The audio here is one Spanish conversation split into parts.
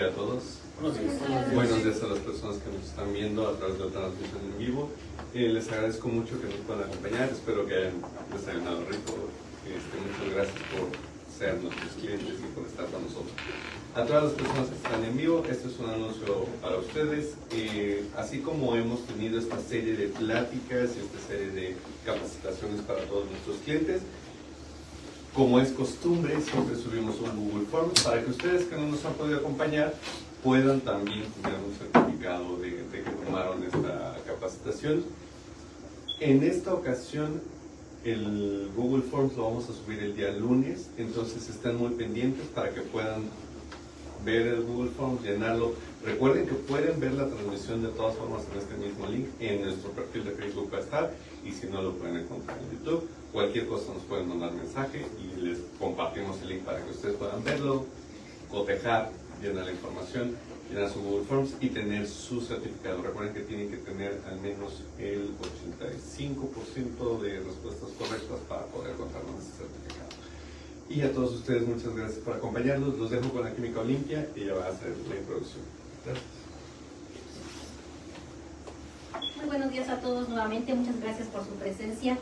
A todos. Buenos días a las personas que nos están viendo a través de la transmisión en vivo. Les agradezco mucho que nos puedan acompañar. Espero que hayan desayunado rico. Muchas gracias por ser nuestros clientes y por estar con nosotros. A todas las personas que están en vivo, este es un anuncio para ustedes. Así como hemos tenido esta serie de pláticas y esta serie de capacitaciones para todos nuestros clientes, como es costumbre, siempre subimos un Google Forms para que ustedes que no nos han podido acompañar puedan también tener un certificado de que tomaron esta capacitación. En esta ocasión, el Google Forms lo vamos a subir el día lunes, entonces estén muy pendientes para que puedan ver el Google Forms, llenarlo. Recuerden que pueden ver la transmisión de todas formas en este mismo link, en nuestro perfil de Facebook va a estar, y si no lo pueden encontrar en YouTube. Cualquier cosa nos pueden mandar mensaje y les compartimos el link para que ustedes puedan verlo, cotejar, llenar la información, llenar su Google Forms y tener su certificado. Recuerden que tienen que tener al menos el 85% de respuestas correctas para poder contar con ese certificado. Y a todos ustedes muchas gracias por acompañarnos. Los dejo con la Química Olimpia y ella va a hacer la introducción. Gracias. Muy buenos días a todos nuevamente. Muchas gracias por su presencia.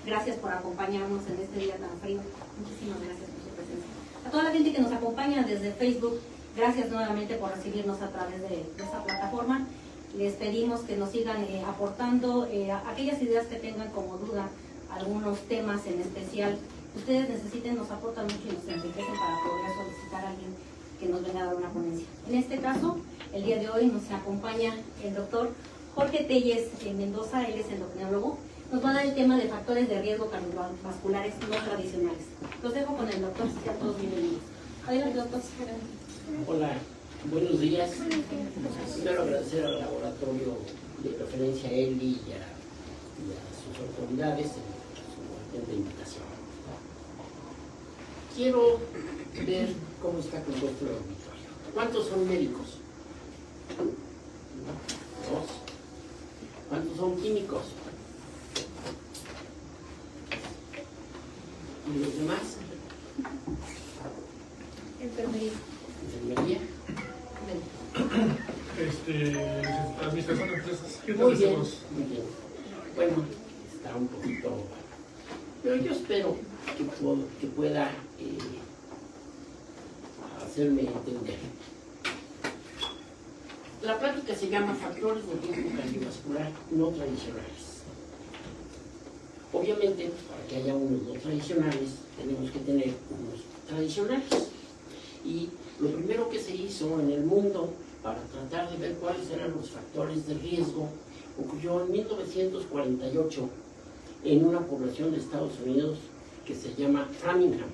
Gracias por acompañarnos en este día tan frío. Muchísimas gracias por su presencia. A toda la gente que nos acompaña desde Facebook, gracias nuevamente por recibirnos a través de esta plataforma. Les pedimos que nos sigan aportando aquellas ideas que tengan como duda, algunos temas en especial. Ustedes necesiten, nos aportan mucho y nos enriquecen para poder solicitar a alguien que nos venga a dar una ponencia. En este caso, el día de hoy nos acompaña el doctor Jorge Telles Mendoza, él es endocrinólogo. Nos va a dar el tema de factores de riesgo cardiovasculares no tradicionales. Los dejo con el doctor, sean todos bienvenidos. Adelante, doctor. Hola, buenos días. Quiero agradecer al laboratorio de referencia a Eli y a sus autoridades su atenta invitación. Quiero ver cómo está compuesto el auditorio. ¿Cuántos son médicos? Dos. ¿Cuántos son químicos? ¿Y los demás? Enfermería. ¿Enfermería? Administración de empresas. ¿Qué tal Muy bien, hacemos? muy bien. Bueno, está un poquito, pero yo espero que pueda hacerme entender. La plática se llama factores de riesgo cardiovascular no tradicionales. Obviamente, para que haya unos no tradicionales, tenemos que tener unos tradicionales. Y lo primero que se hizo en el mundo para tratar de ver cuáles eran los factores de riesgo ocurrió en 1948 en una población de Estados Unidos que se llama Framingham.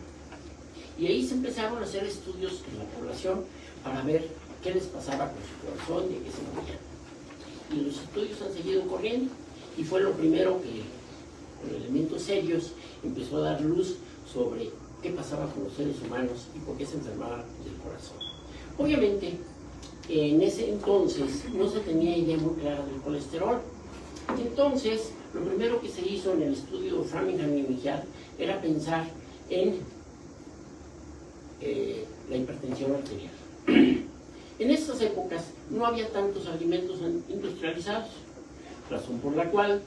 Y ahí se empezaron a hacer estudios en la población para ver qué les pasaba con su corazón y de qué se morían. Y los estudios han seguido corriendo y fue lo primero que, con elementos serios, empezó a dar luz sobre qué pasaba con los seres humanos y por qué se enfermaban del corazón. Obviamente, en ese entonces no se tenía idea muy clara del colesterol. Entonces, lo primero que se hizo en el estudio de Framingham y Mijal era pensar en la hipertensión arterial. En estas épocas no había tantos alimentos industrializados, razón por la cual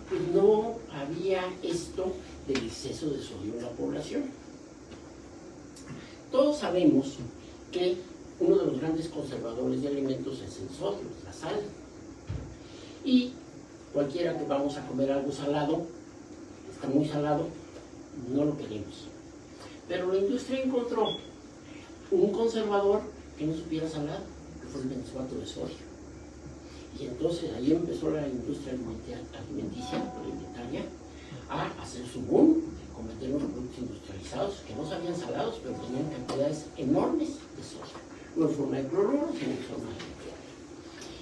pues, no había esto del exceso de sodio en la población. Todos sabemos que uno de los grandes conservadores de alimentos es el sodio, la sal. Y cualquiera que vamos a comer algo salado, está muy salado, no lo queremos. Pero la industria encontró un conservador que no supiera salado, que fue el benzoato de sodio. Y entonces ahí empezó la industria alimentaria a hacer su boom, de cometer unos productos industrializados que no sabían salados, pero tenían cantidades enormes de sodio, no en forma de cloruro, sino en forma de cloro.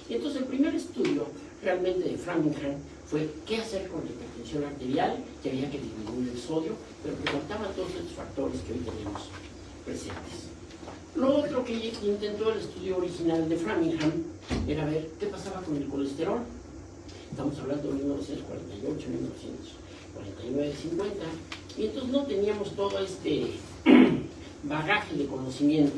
Y entonces el primer estudio realmente de Framingham fue qué hacer con la hipertensión arterial, que había que disminuir el sodio, pero que faltaban todos estos factores que hoy tenemos presentes. Lo otro que intentó el estudio original de Framingham era ver qué pasaba con el colesterol. Estamos hablando de 1948, 1949, 50, y entonces no teníamos todo este bagaje de conocimiento.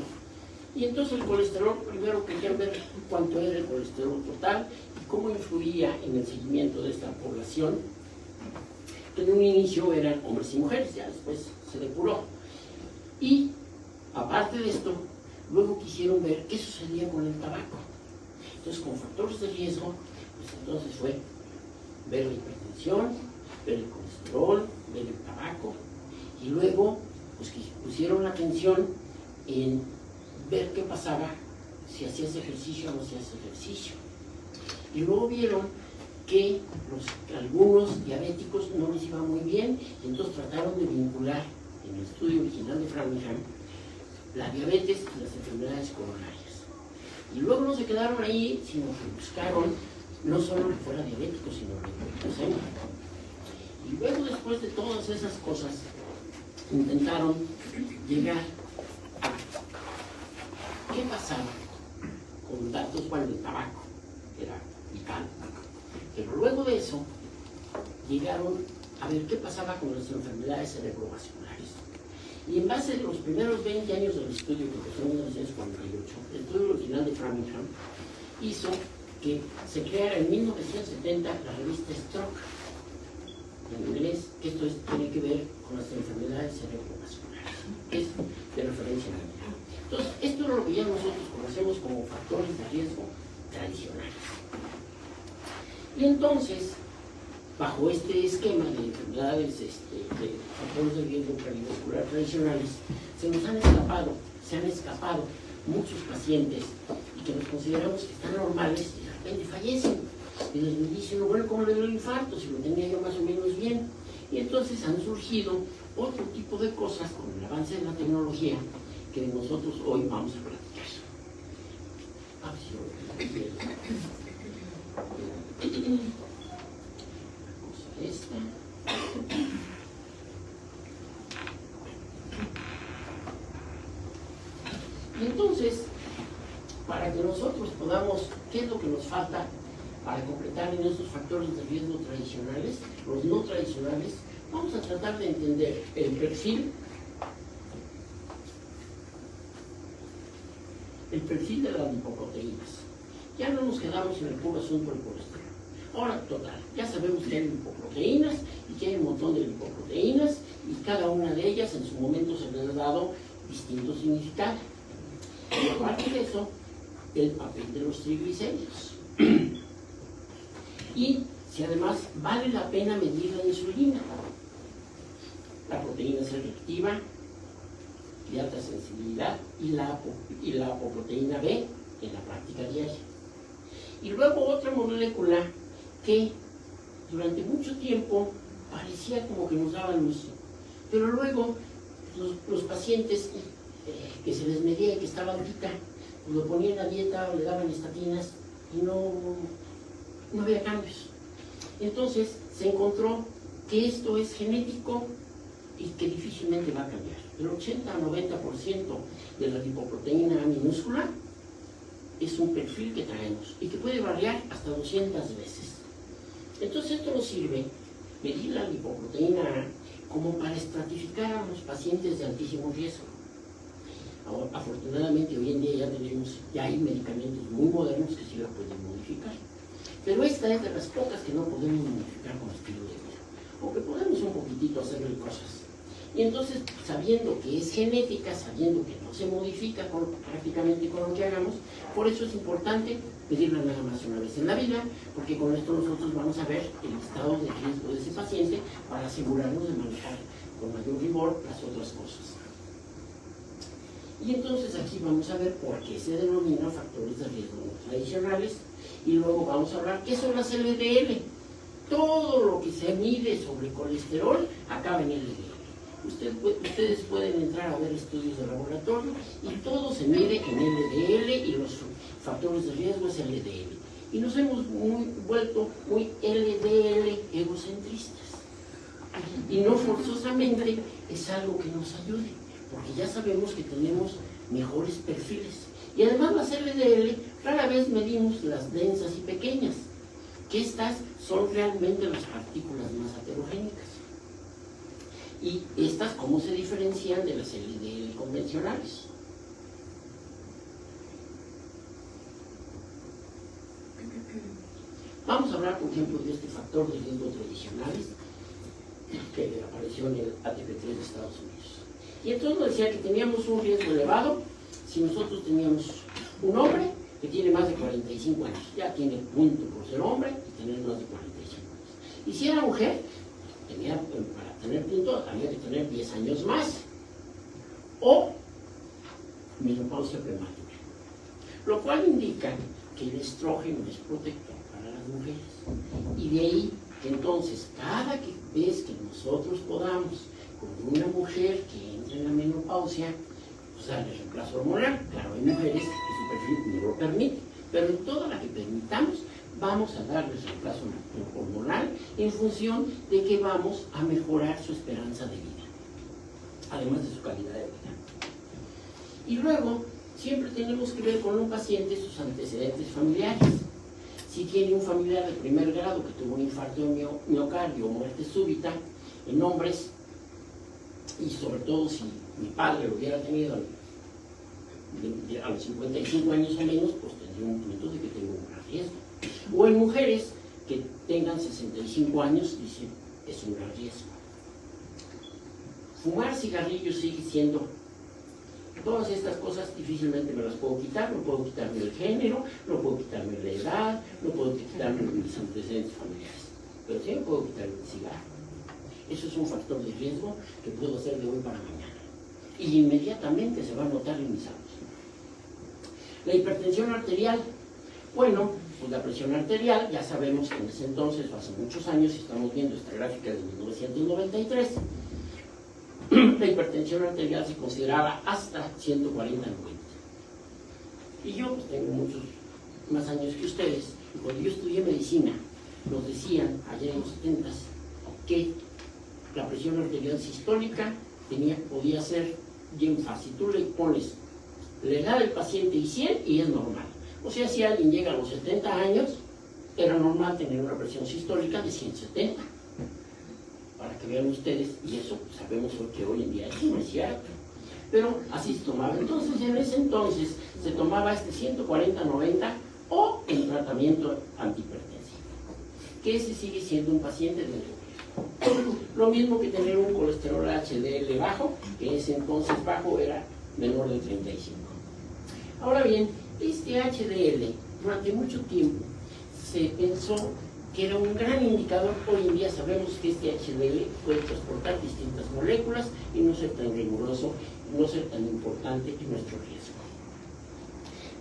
Y entonces el colesterol, primero querían ver cuánto era el colesterol total y cómo influía en el seguimiento de esta población, que en un inicio eran hombres y mujeres, ya después se depuró. Y aparte de esto, luego quisieron ver qué sucedía con el tabaco. Entonces, con factores de riesgo, pues entonces fue ver la hipertensión, ver el colesterol, ver el tabaco, y luego pues que pusieron atención en ver qué pasaba si hacías ejercicio o no hacías ejercicio. Y luego vieron que algunos diabéticos no les iba muy bien, y entonces trataron de vincular en el estudio original de Framingham la diabetes y las enfermedades coronarias. Y luego no se quedaron ahí, sino que buscaron no solo que fuera diabético, sino leucemia. Y luego, después de todas esas cosas, intentaron llegar a qué pasaba con datos, bueno, el tabaco, que era vital. Pero luego de eso, llegaron a ver qué pasaba con las enfermedades cerebrovasculares. Y en base de los primeros 20 años del estudio, que empezó en 1948, el estudio original de Framingham hizo que se creara en 1970 la revista Stroke, en inglés, que esto tiene que ver con las enfermedades cerebrovasculares, que es de referencia mundial. Entonces, esto es lo que ya nosotros conocemos como factores de riesgo tradicionales. Y entonces, bajo este esquema de enfermedades, de factores de riesgo cardiovascular tradicionales, se han escapado muchos pacientes y que nos consideramos que están normales y de repente fallecen. Y les dicen, bueno, ¿cómo le dio el infarto? Si lo tenía yo más o menos bien. Y entonces han surgido otro tipo de cosas con el avance de la tecnología que nosotros hoy vamos a platicar. Esta. Y entonces, para que nosotros podamos, ¿qué es lo que nos falta para completar en estos factores de riesgo tradicionales, los no tradicionales? Vamos a tratar de entender el perfil de las lipoproteínas. Ya no nos quedamos en el puro asunto del colesterol. Ahora, total, ya sabemos que hay lipoproteínas y que hay un montón de lipoproteínas y cada una de ellas en su momento se les ha dado distinto significado. Y aparte de eso, el papel de los triglicéridos. Y si además vale la pena medir la insulina, la proteína C reactiva, de alta sensibilidad y la apoproteína B en la práctica diaria. Y luego otra molécula que durante mucho tiempo parecía como que nos daba luz, pero luego los pacientes que se les medía y que estaban altita, pues lo ponían a dieta o le daban estatinas y no había cambios. Entonces se encontró que esto es genético y que difícilmente va a cambiar. El 80 o 90% de la lipoproteína A minúscula es un perfil que traemos y que puede variar hasta 200 veces. Entonces esto nos sirve, medir la lipoproteína A, como para estratificar a los pacientes de altísimo riesgo. Ahora, afortunadamente hoy en día ya hay medicamentos muy modernos que sí la pueden modificar. Pero esta es de las pocas que no podemos modificar con estilo de vida, o que podemos un poquitito hacerle cosas. Y entonces, sabiendo que es genética, sabiendo que no se modifica prácticamente con lo que hagamos, por eso es importante pedirla nada más una vez en la vida, porque con esto nosotros vamos a ver el estado de riesgo de ese paciente para asegurarnos de manejar con mayor rigor las otras cosas. Y entonces aquí vamos a ver por qué se denominan factores de riesgo no tradicionales, y luego vamos a hablar qué son las LDL. Todo lo que se mide sobre colesterol acaba en LDL. Ustedes pueden entrar a ver estudios de laboratorio y todo se mide en LDL y los factores de riesgo es LDL. Y nos hemos vuelto muy LDL egocentristas. Y no forzosamente es algo que nos ayude, porque ya sabemos que tenemos mejores perfiles. Y además las LDL rara vez medimos las densas y pequeñas, que estas son realmente las partículas más heterogéneas. Y estas, ¿cómo se diferencian de las LDL convencionales? Vamos a hablar, por ejemplo, de este factor de riesgo tradicionales que apareció en el ATP3 de Estados Unidos. Y entonces nos decía que teníamos un riesgo elevado si nosotros teníamos un hombre que tiene más de 45 años. Ya tiene punto por ser hombre y tener más de 45 años. Y si era mujer, para tener punto había que tener 10 años más. O menopausia prematura. Lo cual indica que el estrógeno es protector para las mujeres. Y de ahí que entonces cada vez que nosotros podamos con una mujer que entra en la menopausia, pues darle reemplazo hormonal. Claro, hay mujeres que su perfil no lo permite, pero en toda la que permitamos vamos a darles reemplazo hormonal en función de que vamos a mejorar su esperanza de vida, además de su calidad de vida. Y luego, siempre tenemos que ver con un paciente sus antecedentes familiares. Si tiene un familiar de primer grado que tuvo un infarto de miocardio o muerte súbita en hombres, y sobre todo si mi padre lo hubiera tenido a los 55 años o menos, pues tendría un punto de que tengo un gran riesgo. O en mujeres que tengan 65 años, dicen, es un gran riesgo. Fumar cigarrillos sigue siendo... Todas estas cosas difícilmente me las puedo quitar, no puedo quitarme el género, no puedo quitarme la edad, no puedo quitarme mis antecedentes familiares, pero sí me puedo quitar el cigarro. Eso es un factor de riesgo que puedo hacer de hoy para mañana. Y inmediatamente se va a notar en mis ojos. La hipertensión arterial. Bueno, pues la presión arterial, ya sabemos que en ese entonces, hace muchos años, estamos viendo esta gráfica de 1993, la hipertensión arterial se consideraba hasta 140-90. Y yo pues tengo muchos más años que ustedes, y cuando yo estudié medicina, nos decían allá en los 70s que la presión arterial sistólica podía ser bien fácil. Tú le pones la edad del paciente y 100 y es normal. O sea, si alguien llega a los 70 años, era normal tener una presión sistólica de 170. Para que vean ustedes, y eso sabemos que hoy en día no es cierto. Pero así se tomaba. Entonces, en ese entonces, se tomaba este 140-90 o el tratamiento antihipertensivo, que ese sigue siendo un paciente de riesgo. Lo mismo que tener un colesterol HDL bajo, que en ese entonces bajo era menor de 35. Ahora bien, este HDL, durante mucho tiempo, se pensó que era un gran indicador. Hoy en día sabemos que este HDL puede transportar distintas moléculas y no ser tan riguroso, no ser tan importante en nuestro riesgo.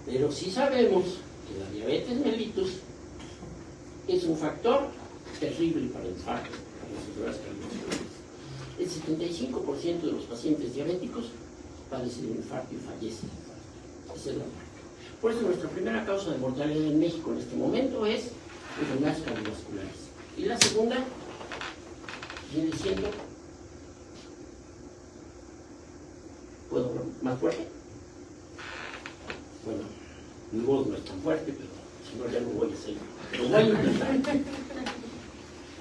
Pero sí sabemos que la diabetes mellitus es un factor terrible para el infarto, para las cardiovasculares. El 75% de los pacientes diabéticos padecen un infarto y fallecen de infarto. Esa es la marca. Por eso nuestra primera causa de mortalidad en México en este momento es enfermedades cardiovasculares. Y la segunda viene siendo... ¿Puedo hablar más fuerte? Bueno, mi voz no es tan fuerte, pero si no ya no voy a hacer. Lo voy a intentar.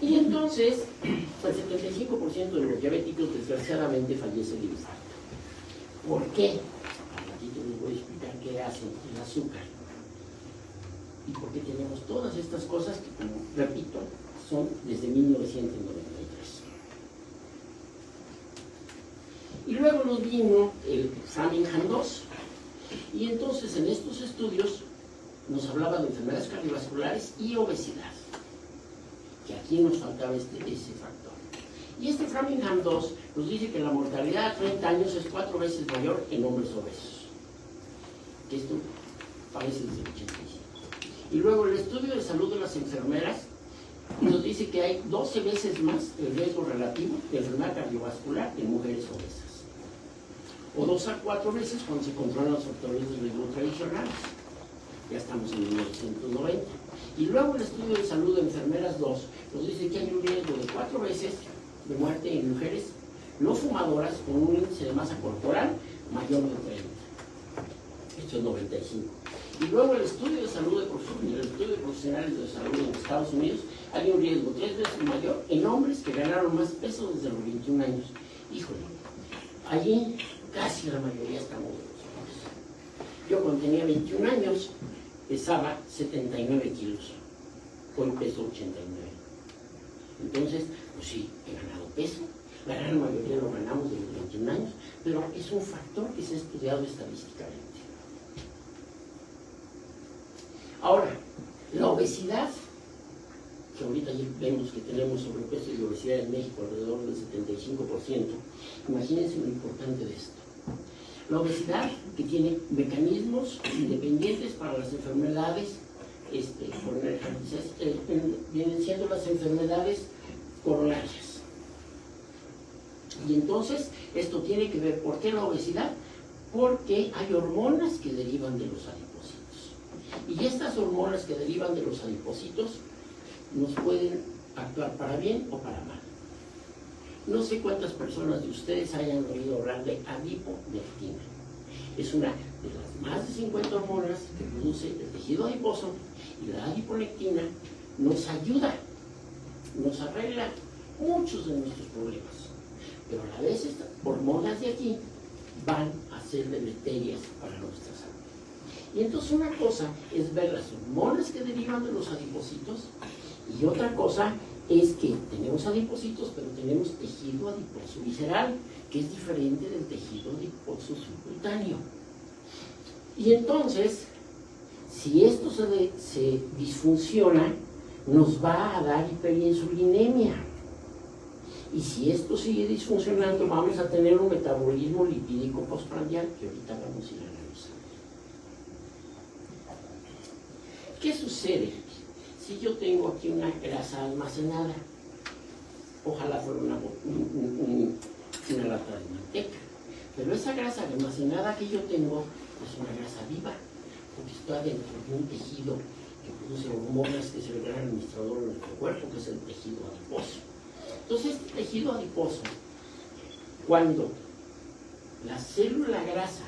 Y entonces, el 75% de los diabéticos desgraciadamente fallecen de infarto. ¿Por qué? Al ratito les voy a explicar qué hace el azúcar. Y por qué tenemos todas estas cosas que, como repito, son desde 1993. Y luego nos vino el Framingham 2. Y entonces en estos estudios nos hablaba de enfermedades cardiovasculares y obesidad. Que aquí nos faltaba ese factor. Y este Framingham 2 nos dice que la mortalidad a 30 años es 4 veces mayor en hombres obesos. Que esto parece desde el 85. Y luego el estudio de salud de las enfermeras nos dice que hay 12 veces más el riesgo relativo de enfermedad cardiovascular en mujeres obesas. O 2 a 4 veces cuando se controlan los factores de riesgo tradicionales. Ya estamos en 1990. Y luego el estudio de salud de enfermeras 2 nos dice que hay un riesgo de 4 veces de muerte en mujeres no fumadoras con un índice de masa corporal mayor de 30. Esto es 95. Y luego el estudio de salud el estudio de profesionales de salud en Estados Unidos, hay un riesgo 3 veces mayor en hombres que ganaron más peso desde los 21 años. Híjole, allí casi la mayoría estamos de los hombres. Yo cuando tenía 21 años pesaba 79 kilos. hoy peso 89. Entonces, pues sí, he ganado peso, la gran mayoría lo ganamos de los 21 años, pero es un factor que se ha estudiado estadísticamente. Ahora, la obesidad, que ahorita ya vemos que tenemos sobrepeso y obesidad en México alrededor del 75%, imagínense lo importante de esto. La obesidad, que tiene mecanismos independientes para las enfermedades, vienen siendo las enfermedades coronarias. Y entonces, esto tiene que ver, ¿por qué la obesidad? Porque hay hormonas que derivan de los adipocitos. Y estas hormonas que derivan de los adipocitos nos pueden actuar para bien o para mal. No sé cuántas personas de ustedes hayan oído hablar de adiponectina. Es una de las más de 50 hormonas que produce el tejido adiposo, y la adiponectina nos ayuda, nos arregla muchos de nuestros problemas. Pero a la vez estas hormonas de aquí van a ser deleterias para nuestra salud. Y entonces una cosa es ver las hormonas que derivan de los adipocitos, y otra cosa es que tenemos adipocitos, pero tenemos tejido adiposo visceral, que es diferente del tejido adiposo subcutáneo. Y entonces, si esto se disfunciona, nos va a dar hiperinsulinemia. Y si esto sigue disfuncionando, vamos a tener un metabolismo lipídico postprandial, que ahorita vamos a ir a analizar. ¿Qué sucede? Si yo tengo aquí una grasa almacenada, ojalá fuera una lata de manteca, pero esa grasa almacenada que yo tengo es una grasa viva, porque está dentro de un tejido que produce hormonas, que es el gran administrador de nuestro cuerpo, que es el tejido adiposo. Entonces, este tejido adiposo, cuando la célula grasa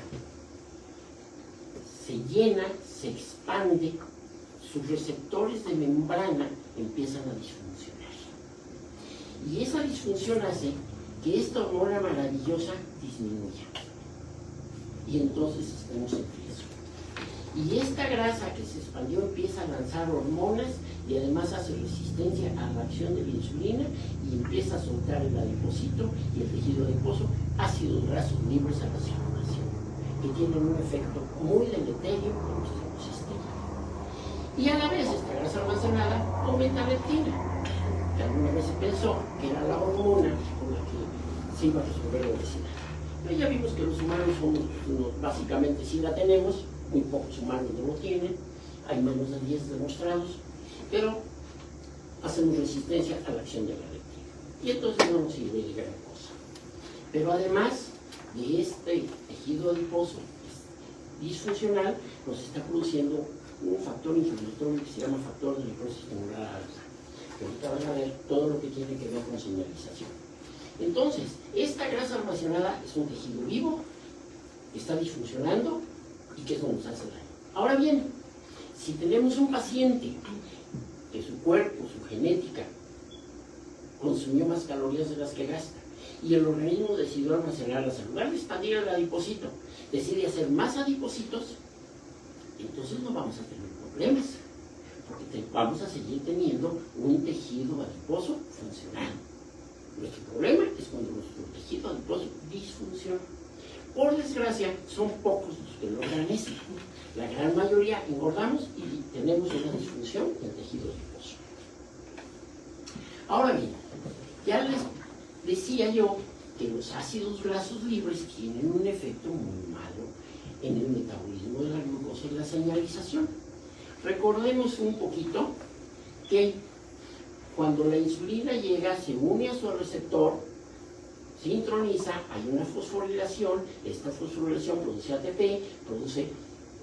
se llena, se expande, sus receptores de membrana empiezan a disfuncionar. Y esa disfunción hace que esta hormona maravillosa disminuya. Y entonces estamos en riesgo. Y esta grasa que se expandió empieza a lanzar hormonas y además hace resistencia a la acción de la insulina y empieza a soltar el adipocito y el tejido adiposo ácidos grasos libres a la circulación, que tienen un efecto muy deleterio en nuestro ecosistema. Y a la vez esta grasa almacenada aumenta la leptina, que alguna vez se pensó que era la hormona con la que se iba a resolver la obesidad. Pero ya vimos que los humanos básicamente sí la tenemos, muy pocos humanos no lo tienen, hay menos de 10 demostrados, pero hacemos resistencia a la acción de la leptina. Y entonces no nos sirve de gran cosa. Pero además de este tejido adiposo disfuncional, nos está produciendo un factor inflamatorio que se llama factor de necrosis tumoral alta, que ahorita van a ver todo lo que tiene que ver con señalización. Entonces, esta grasa almacenada es un tejido vivo, está disfuncionando y que es donde nos hace daño. Ahora bien, si tenemos un paciente que su cuerpo, su genética, consumió más calorías de las que gasta, y el organismo decidió almacenarlas, en lugar de expandir el adipocito, decide hacer más adipocitos, entonces no vamos a tener problemas, porque vamos a seguir teniendo un tejido adiposo funcional. Nuestro problema es cuando nuestro tejido adiposo disfunciona. Por desgracia, son pocos los que logran eso. La gran mayoría engordamos y tenemos una disfunción del tejido adiposo. Ahora bien, ya les decía yo que los ácidos grasos libres tienen un efecto muy malo en el metabolismo de la glucosa y la señalización. Recordemos un poquito que cuando la insulina llega, se une a su receptor, sintoniza, hay una fosforilación, esta fosforilación produce ATP, produce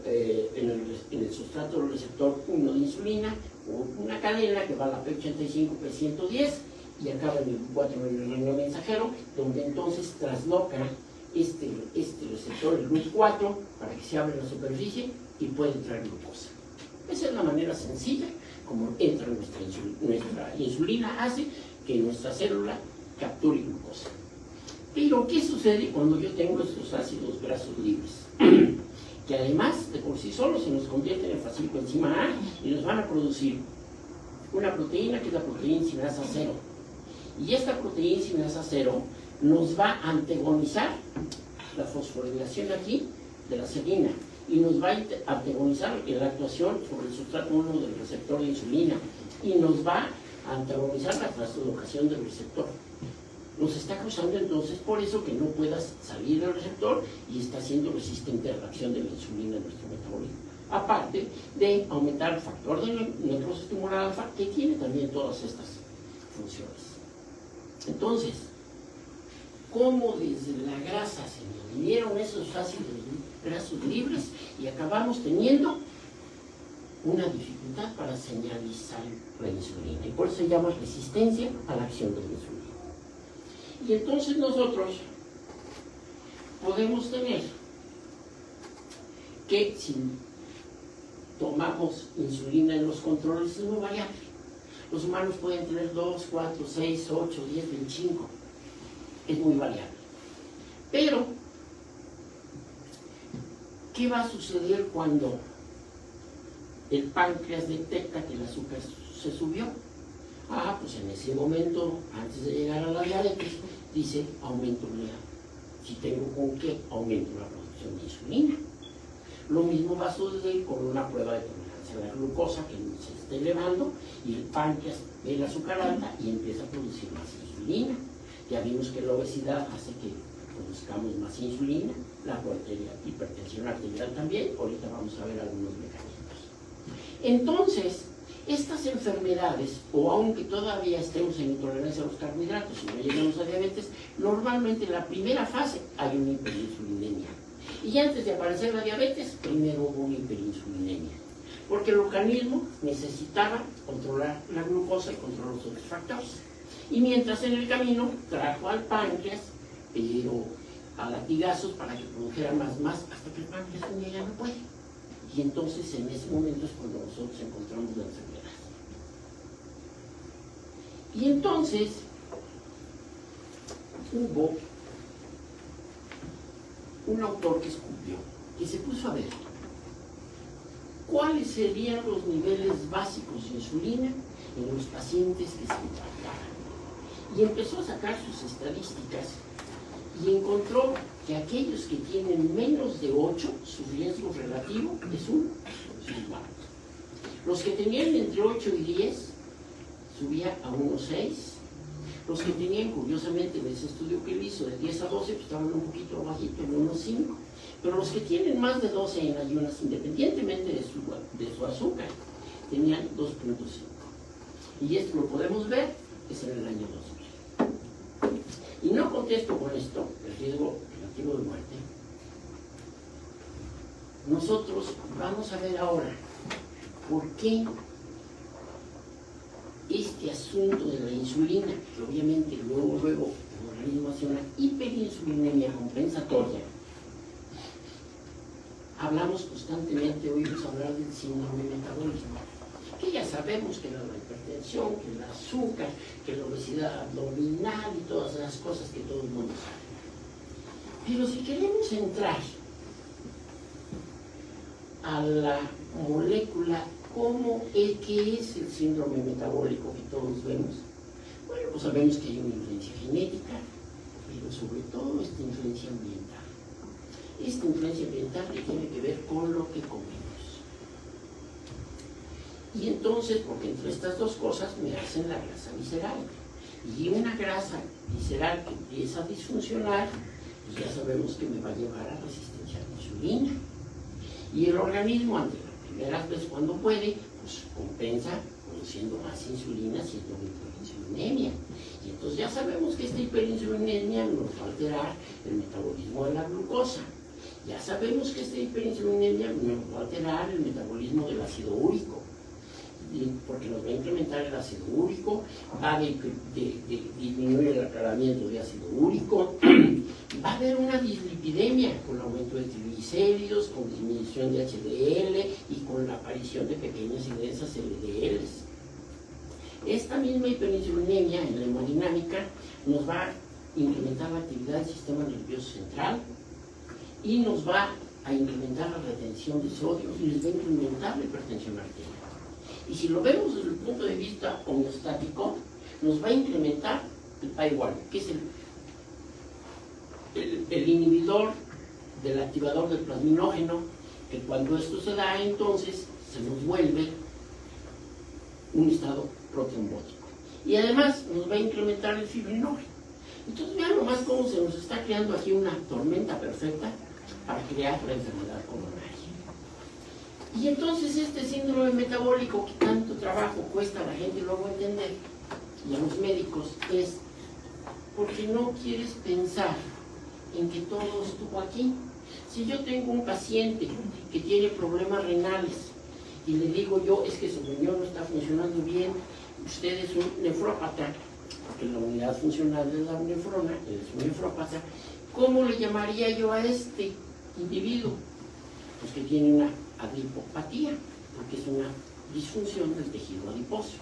en el sustrato del receptor 1 de insulina, una cadena que va a la P85, P110 y acaba en el 4 en el mensajero, donde entonces trasloca este receptor, el GLUT4, para que se abra la superficie y pueda entrar glucosa. Esa es la manera sencilla como entra nuestra insulina, hace que nuestra célula capture glucosa. Pero, ¿qué sucede cuando yo tengo estos ácidos grasos libres? Que además, de por sí solos, se nos convierten en facilcoenzima A y nos van a producir una proteína que es la proteína sinasa 0. Y esta proteína sinasa 0 nos va a antagonizar la fosforilación aquí de la serina y nos va a antagonizar la actuación sobre el sustrato 1 del receptor de insulina y nos va a antagonizar la translocación del receptor. Nos está causando entonces por eso que no puedas salir del receptor y está siendo resistente a la reacción de la insulina en nuestro metabolismo. Aparte de aumentar el factor de necrosis tumoral alfa, que tiene también todas estas funciones. Entonces, ¿cómo desde la grasa se nos vinieron esos ácidos grasos libres y acabamos teniendo una dificultad para señalizar la insulina? Y por eso se llama resistencia a la acción de la insulina. Y entonces nosotros podemos tener que si tomamos insulina en los controles es muy variable. Los humanos pueden tener 2, 4, 6, 8, 10, 25. Es muy variable. Pero, ¿qué va a suceder cuando el páncreas detecta que el azúcar se subió? Pues en ese momento, antes de llegar a la diabetes, dice, aumento la, si tengo con qué, aumento la producción de insulina. Lo mismo va a suceder con una prueba de tolerancia a la glucosa que se está elevando y el páncreas ve el azúcar alta y empieza a producir más insulina. Ya vimos que la obesidad hace que produzcamos más insulina, la hipertensión arterial también, ahorita vamos a ver algunos mecanismos. Entonces, estas enfermedades, o aunque todavía estemos en intolerancia a los carbohidratos y no llegamos a diabetes, normalmente en la primera fase hay una hiperinsulinemia. Y antes de aparecer la diabetes, primero hubo una hiperinsulinemia. Porque el organismo necesitaba controlar la glucosa y controlar los otros factores. Y mientras en el camino trajo al páncreas, pero a latigazos para que produjera más, hasta que el páncreas un día ya no puede. Y entonces en ese momento es cuando nosotros encontramos la enfermedad. Y entonces hubo un autor que escupió, que se puso a ver cuáles serían los niveles básicos de insulina en los pacientes que se impactaban. Y empezó a sacar sus estadísticas y encontró que aquellos que tienen menos de 8, su riesgo relativo es 1, igual. Los que tenían entre 8 y 10 subía a 1,6. Los que tenían, curiosamente, en ese estudio que él hizo, de 10 a 12, pues estaban un poquito bajito, en 1,5. Pero los que tienen más de 12 en ayunas, independientemente de su azúcar, tenían 2,5. Y esto lo podemos ver, es en el año 2000. Y no contesto con esto, el riesgo relativo de muerte. Nosotros vamos a ver ahora por qué este asunto de la insulina, que obviamente luego el organismo hace una hiperinsulinemia compensatoria. Hablamos constantemente, oímos hablar del síndrome metabólico, que ya sabemos que la hipertensión, que el azúcar, que la obesidad abdominal y todas esas cosas que todo el mundo sabe. Pero si queremos entrar a la molécula, ¿cómo es que es el síndrome metabólico que todos vemos? Bueno, pues sabemos que hay una influencia genética, pero sobre todo esta influencia ambiental. Esta influencia ambiental que tiene que ver con lo que comemos. Y entonces, porque entre estas dos cosas me hacen la grasa visceral. Y una grasa visceral que empieza a disfuncionar, pues ya sabemos que me va a llevar a resistencia a la insulina. Y el organismo, ante la primera vez cuando puede, pues compensa produciendo más insulina, siendo una hiperinsulinemia. Y entonces ya sabemos que esta hiperinsulinemia nos va a alterar el metabolismo de la glucosa. Ya sabemos que esta hiperinsulinemia nos va a alterar el metabolismo del ácido úrico, porque nos va a incrementar el ácido úrico, va a disminuir el aclaramiento de ácido úrico, va a haber una dislipidemia con aumento de triglicéridos, con disminución de HDL y con la aparición de pequeñas y densas LDLs. Esta misma hiperinsulinemia en la hemodinámica nos va a incrementar la actividad del sistema nervioso central y nos va a incrementar la retención de sodio y les va a incrementar la hipertensión arterial. Y si lo vemos desde el punto de vista homeostático, nos va a incrementar el PAI-1, que es el inhibidor del activador del plasminógeno, que cuando esto se da, entonces se nos vuelve un estado protrombótico. Y además nos va a incrementar el fibrinógeno. Entonces vean nomás cómo se nos está creando aquí una tormenta perfecta para crear la enfermedad coronaria. Y entonces este síndrome metabólico que tanto trabajo cuesta a la gente luego entender, y a los médicos, es porque no quieres pensar en que todo estuvo aquí. Si yo tengo un paciente que tiene problemas renales y le digo yo, es que su riñón no está funcionando bien, usted es un nefrópata, porque la unidad funcional de la nefrona es un nefrópata, ¿cómo le llamaría yo a este individuo? Pues que tiene una adipopatía, porque es una disfunción del tejido adiposo.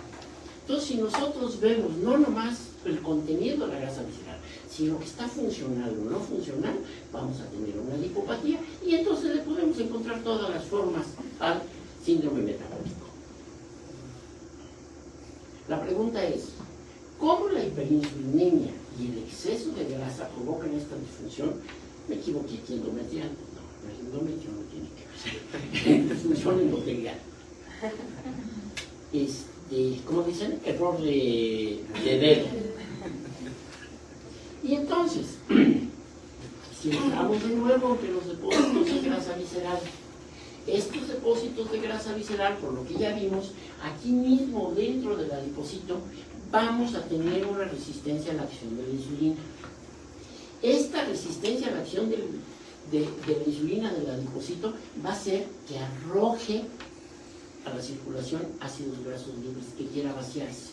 Entonces, si nosotros vemos no nomás el contenido de la grasa visceral, sino que está funcional o no funcional, vamos a tener una adipopatía y entonces le podemos encontrar todas las formas al síndrome metabólico. La pregunta es, ¿cómo la hiperinsulinemia y el exceso de grasa provocan esta disfunción? Me equivoqué aquí, endometrial. No, el endometrio no tiene que ver. Disfunción endotelial. ¿Cómo dicen? Error de dedo. Y entonces, si entramos de nuevo entre los depósitos de grasa visceral, estos depósitos de grasa visceral, por lo que ya vimos, aquí mismo dentro del adipocito, vamos a tener una resistencia a la acción de la insulina. Esta resistencia a la acción de la insulina del adipocito va a hacer que arroje a la circulación ácidos grasos libres que quiera vaciarse.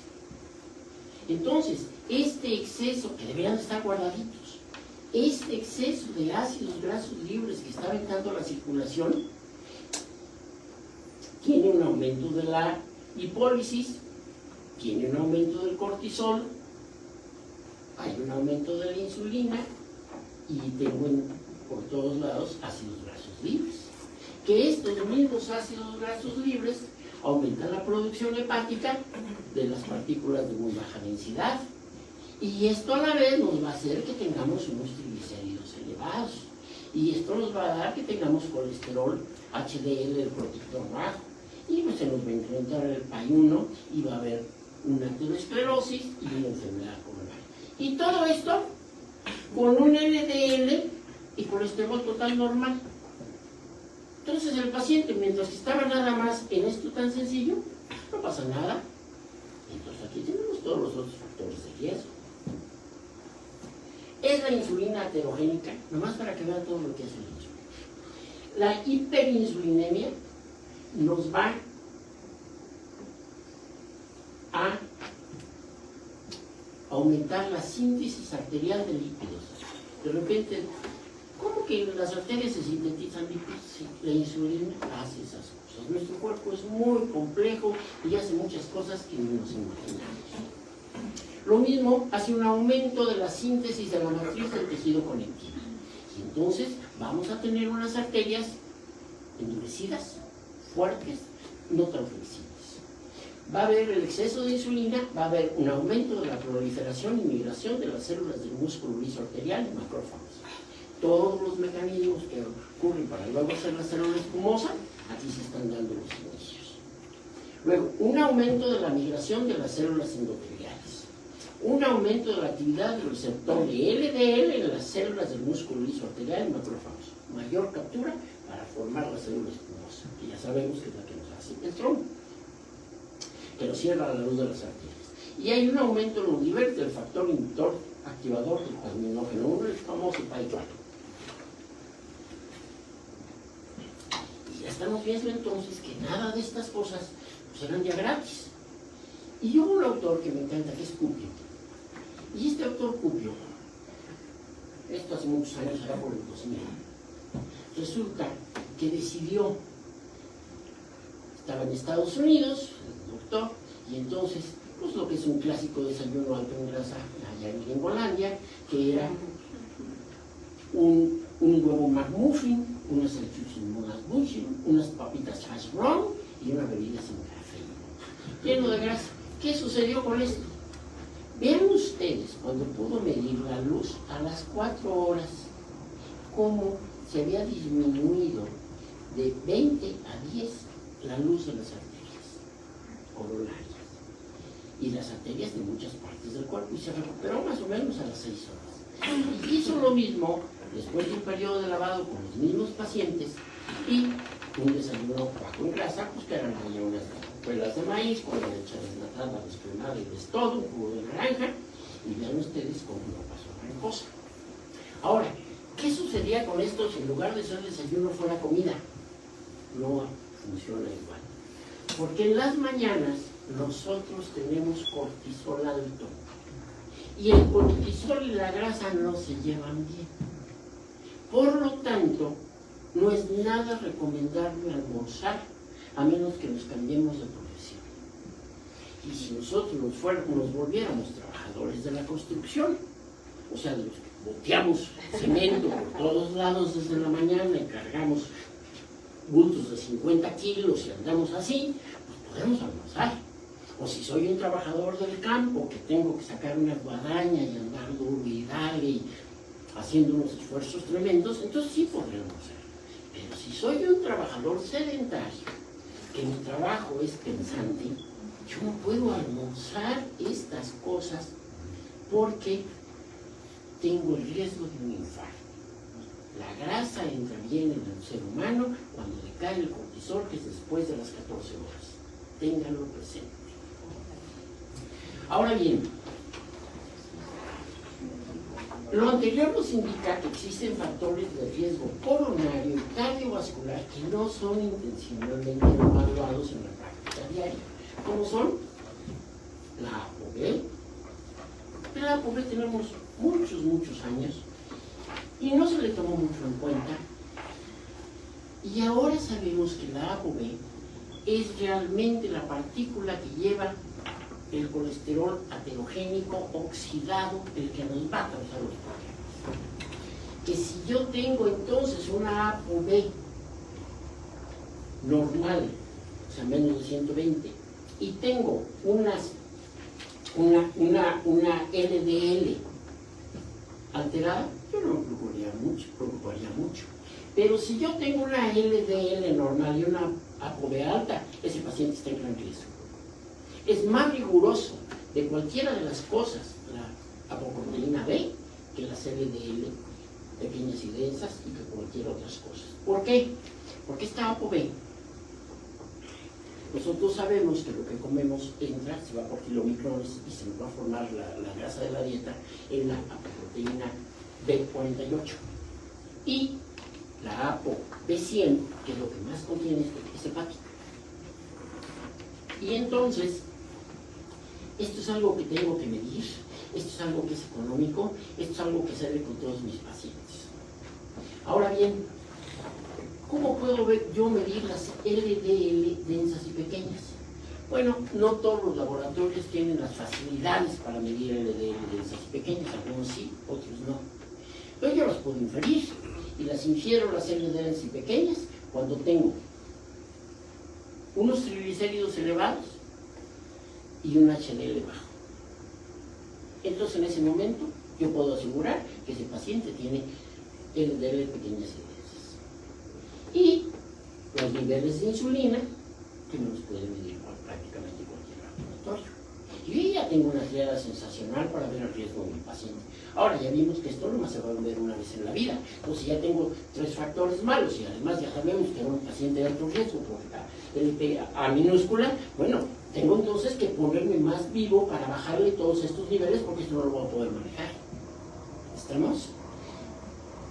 Entonces, este exceso, que deberían estar guardaditos, este exceso de ácidos grasos libres que está aventando a la circulación, tiene un aumento de la lipólisis, tiene un aumento del cortisol, hay un aumento de la insulina y tengo por todos lados ácidos grasos libres. Que estos mismos ácidos grasos libres aumentan la producción hepática de las partículas de muy baja densidad. Y esto a la vez nos va a hacer que tengamos unos triglicéridos elevados. Y esto nos va a dar que tengamos colesterol HDL, el protector bajo. Y pues se nos va a incrementar el PAI-1 y va a haber una aterosclerosis y una enfermedad coronaria. Y todo esto con un LDL y colesterol total normal. Entonces el paciente, mientras que estaba nada más en esto tan sencillo, no pasa nada. Entonces aquí tenemos todos los otros factores de riesgo. Es la insulina aterogénica, nomás para que vean todo lo que hace la insulina. La hiperinsulinemia nos va a aumentar la síntesis arterial de lípidos. De repente, ¿cómo que en las arterias se sintetizan lípidos? Sí, la insulina hace esas cosas. Nuestro cuerpo es muy complejo y hace muchas cosas que ni nos imaginamos. Lo mismo hace un aumento de la síntesis de la matriz del tejido conectivo. Y entonces vamos a tener unas arterias endurecidas, fuertes, no tan flexibles. Va a haber el exceso de insulina, va a haber un aumento de la proliferación y migración de las células del músculo liso arterial y macrófagos. Todos los mecanismos que ocurren para luego hacer la célula espumosa, aquí se están dando los inicios. Luego, un aumento de la migración de las células endoteliales. Un aumento de la actividad del receptor de LDL en las células del músculo liso arterial y macrófagos. Mayor captura para formar la célula espumosa, que ya sabemos que es la que nos hace el trombo, que nos cierra la luz de las arterias. Y hay un aumento en el nivel del factor inductor activador del plasminógeno 1, el famoso PAI-4. Y ya estamos viendo entonces que nada de estas cosas pues, eran ya gratis. Y hubo un autor que me encanta, que es Cupio. Y este autor Cupio, esto hace muchos años, allá por el 2000, resulta que decidió, estaba en Estados Unidos, el doctor, y entonces, pues lo que es un clásico desayuno alto en grasa allá en Gringolandia, que era un huevo McMuffin, unas salchichas monas Bushing, unas papitas hash brown y una bebida sin café. lleno de grasa. ¿Qué sucedió con esto? Vean ustedes, cuando pudo medir la luz a las 4 horas, cómo se había disminuido de 20 a 10 la luz de las arterias coronarias y las arterias de muchas partes del cuerpo, y se recuperó más o menos a las 6 horas. Y hizo lo mismo después de un periodo de lavado con los mismos pacientes y un desayuno bajo en grasa, pues que eran ahí unas hojuelas de maíz con la leche desnatada, descremada y todo, un jugo de naranja, y vean ustedes cómo no pasó gran cosa. Ahora, ¿qué sucedía con esto si en lugar de ser desayuno fuera comida? No funciona igual. Porque en las mañanas nosotros tenemos cortisol alto. Y el cortisol y la grasa no se llevan bien. Por lo tanto, no es nada recomendable almorzar a menos que nos cambiemos de profesión. Y si nosotros nos volviéramos trabajadores de la construcción, o sea, de los que boteamos cemento por todos lados desde la mañana y cargamos bultos de 50 kilos y andamos así, pues podemos almorzar. O si soy un trabajador del campo que tengo que sacar una guadaña y andar duro y darle y haciendo unos esfuerzos tremendos, entonces sí podré almorzar. Pero si soy un trabajador sedentario, que mi trabajo es pensante, yo no puedo almorzar estas cosas porque tengo el riesgo de un infarto. La grasa entra bien en el ser humano cuando decae el cortisol, que es después de las 14 horas. Ténganlo presente. Ahora bien, lo anterior nos indica que existen factores de riesgo coronario y cardiovascular que no son intencionalmente evaluados en la práctica diaria. ¿Cómo son? La ApoB. La ApoB tenemos muchos años y no se le tomó mucho en cuenta. Y ahora sabemos que la ApoB es realmente la partícula que lleva el colesterol aterogénico oxidado, el que nos va a causar los problemas. Que si yo tengo entonces una ApoB normal, o sea, menos de 120, y tengo una LDL alterada, yo no me preocuparía mucho. Pero si yo tengo una LDL normal y una ApoB alta, ese paciente está en gran riesgo. Es más riguroso de cualquiera de las cosas la apoproteína B que las LDL pequeñas y densas y que cualquier otras cosas. ¿Por qué? Porque esta ApoB, nosotros sabemos que lo que comemos entra, se va por kilomicrones y se nos va a formar la grasa de la dieta en la apoproteína B48. Y la ApoB100, que es lo que más contiene, es hepática. Y entonces, esto es algo que tengo que medir, esto es algo que es económico, esto es algo que sale con todos mis pacientes. Ahora bien, ¿cómo puedo yo medir las LDL densas y pequeñas? Bueno, no todos los laboratorios tienen las facilidades para medir LDL densas y pequeñas, algunos sí, otros no. Pero yo las puedo inferir, y las infiero las LDL densas y pequeñas cuando tengo unos triglicéridos elevados y un HDL bajo. Entonces en ese momento yo puedo asegurar que ese paciente tiene LDL pequeñas y densas. Y los niveles de insulina, que me los puede medir prácticamente cualquier laboratorio. Y ya tengo una triada sensacional para ver el riesgo de mi paciente. Ahora ya vimos que esto nomás se va a ver una vez en la vida. Entonces ya tengo 3 factores malos y además ya sabemos que era un paciente de alto riesgo por la LPA minúscula. Bueno, tengo entonces que ponerme más vivo para bajarle todos estos niveles porque esto no lo voy a poder manejar. ¿Estamos?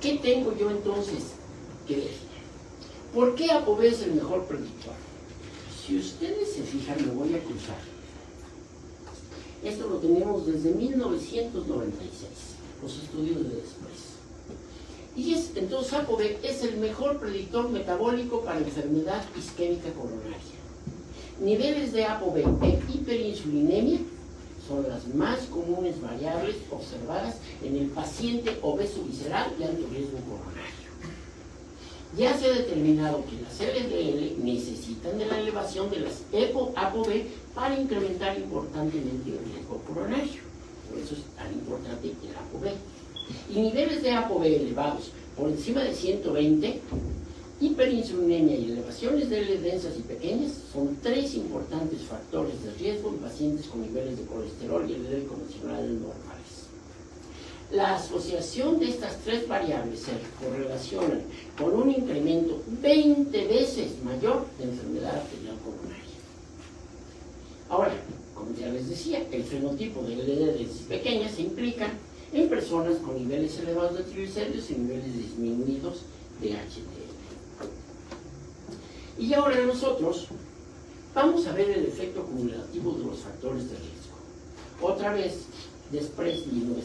¿Qué tengo yo entonces que ver? ¿Por qué ApoB es el mejor predictor? Si ustedes se fijan, me voy a cruzar. Esto lo tenemos desde 1996, los estudios de después. Y entonces ApoB es el mejor predictor metabólico para enfermedad isquémica coronaria. Niveles de ApoB e hiperinsulinemia son las más comunes variables observadas en el paciente obeso visceral de alto riesgo coronario. Ya se ha determinado que las LDL necesitan de la elevación de las ApoB para incrementar importantemente el riesgo coronario. Por eso es tan importante el ApoB. Y niveles de ApoB elevados por encima de 120, hiperinsulinemia y elevaciones de L densas y pequeñas son tres importantes factores de riesgo en pacientes con niveles de colesterol y LDL convencionales normales. La asociación de estas tres variables se correlaciona con un incremento 20 veces mayor de enfermedad arterial coronaria. Ahora, como ya les decía, el fenotipo de LDL pequeñas se implica en personas con niveles elevados de triglicéridos y niveles disminuidos de HDL. Y ahora nosotros vamos a ver el efecto acumulativo de los factores de riesgo. Otra vez, después de 1996.